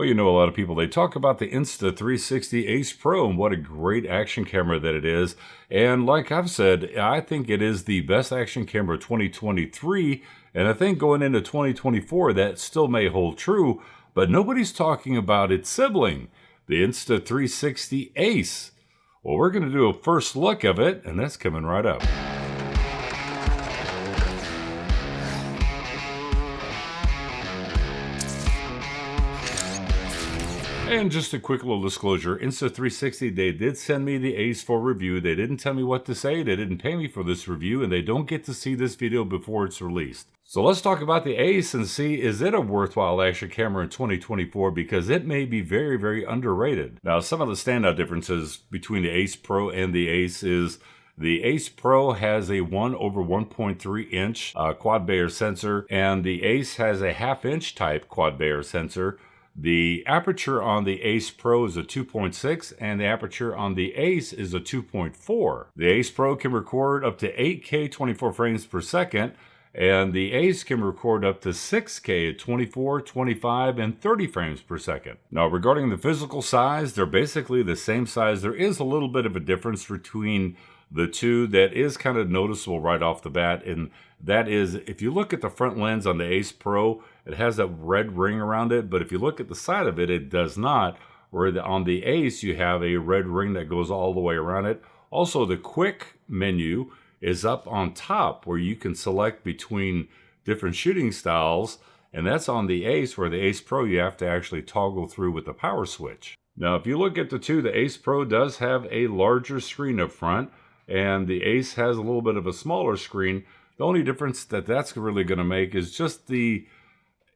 Well, you know, a lot of people, they talk about the Insta360 Ace Pro and what a great action camera that it is. And like I've said, I think it is the best action camera of 2023. And I think going into 2024, that still may hold true. But nobody's talking about its sibling, the Insta360 Ace. Well, we're going to do a first look of it, and that's coming right up. And just a quick little disclosure, Insta360, they did send me the Ace for review. They didn't tell me what to say, they didn't pay me for this review, and they don't get to see this video before it's released. So let's talk about the Ace and see, is it a worthwhile action camera in 2024? Because it may be very, very underrated. Now, some of the standout differences between the Ace Pro and the Ace is the Ace Pro has a 1/1.3 inch quad Bayer sensor, and the Ace has a 1/2 inch type quad Bayer sensor. The aperture on the Ace Pro is a 2.6 and the aperture on the Ace is a 2.4. The Ace Pro can record up to 8K 24 frames per second, and the Ace can record up to 6K at 24, 25, and 30 frames per second. Now, regarding the physical size, they're basically the same size. There is a little bit of a difference between the two that is kind of noticeable right off the bat, and that is, if you look at the front lens on the Ace Pro, it has that red ring around it, but if you look at the side of it, it does not. Where on the Ace, you have a red ring that goes all the way around it. Also, the quick menu is up on top where you can select between different shooting styles, and that's on the Ace, where the Ace Pro you have to actually toggle through with the power switch. Now, if you look at the two, the Ace Pro does have a larger screen up front, and the Ace has a little bit of a smaller screen. The only difference that's really going to make is just the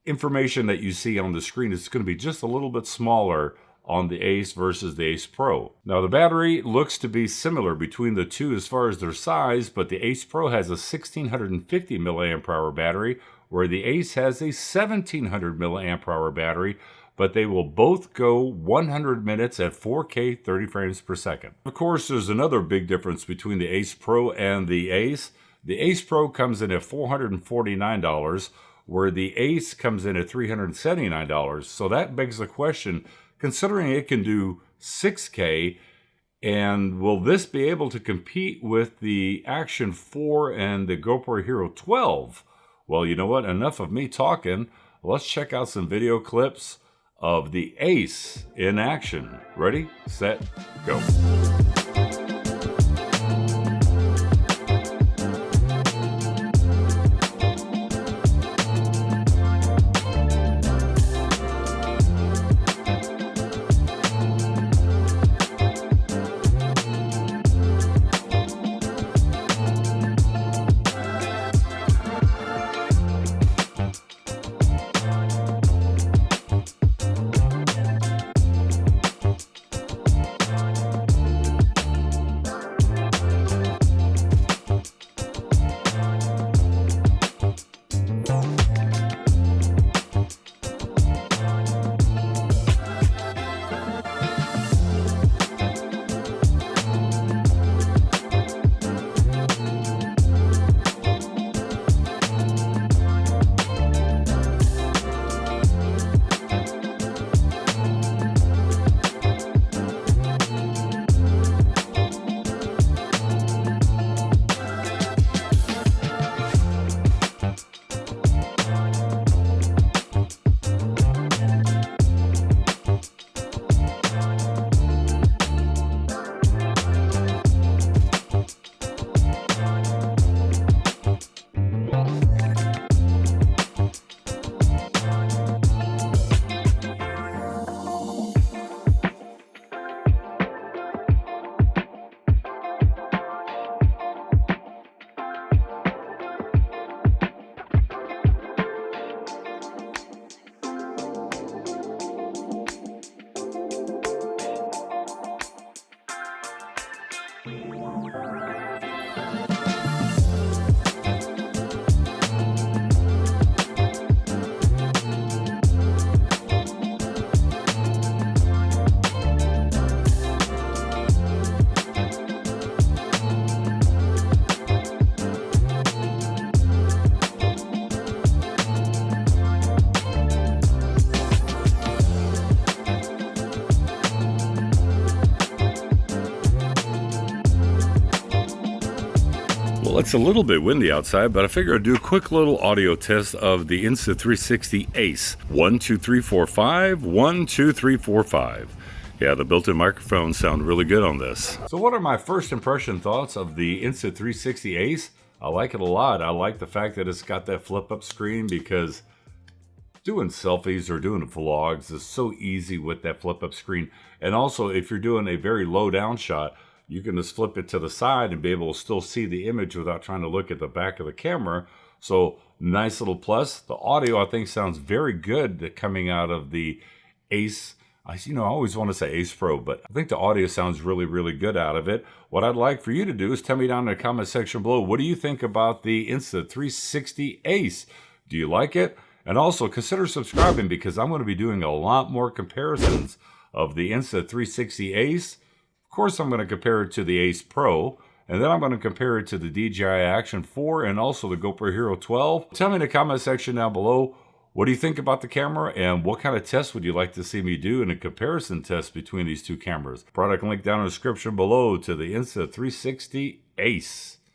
information that you see on the screen is going to be just a little bit smaller on the Ace versus the Ace Pro. Now, the battery looks to be similar between the two as far as their size, but the Ace Pro has a 1650 milliamp hour battery, where the Ace has a 1700 milliamp hour battery, but they will both go 100 minutes at 4K 30 frames per second. Of course, there's another big difference between the Ace Pro and the Ace. The Ace Pro comes in at $449, where the Ace comes in at $379. So that begs the question, considering it can do 6K, and will this be able to compete with the Action 4 and the GoPro Hero 12? Well, you know what? Enough of me talking. Let's check out some video clips of the Ace in action. Ready, set, go. it's a little bit windy outside, but I figured I'd do a quick little audio test of the Insta360 Ace. 1, 2, 3, 4, 5. 1, 2, 3, 4, 5. Yeah, the built-in microphones sound really good on this. So what are my first impression thoughts of the Insta360 Ace? I like it a lot. I like the fact that it's got that flip-up screen because doing selfies or doing vlogs is so easy with that flip-up screen. And also, if you're doing a very low-down shot, you can just flip it to the side and be able to still see the image without trying to look at the back of the camera. So, nice little plus. The audio, I think, sounds very good coming out of the Ace. I always want to say Ace Pro, but I think the audio sounds really, really good out of it. What I'd like for you to do is tell me down in the comment section below, what do you think about the Insta360 Ace? Do you like it? And also consider subscribing because I'm going to be doing a lot more comparisons of the Insta360 Ace. Of course, I'm going to compare it to the Ace Pro, and then I'm going to compare it to the DJI Action 4 and also the GoPro Hero 12. Tell me in the comment section down below, what do you think about the camera and what kind of tests would you like to see me do in a comparison test between these two cameras? Product link down in the description below to the Insta360 Ace.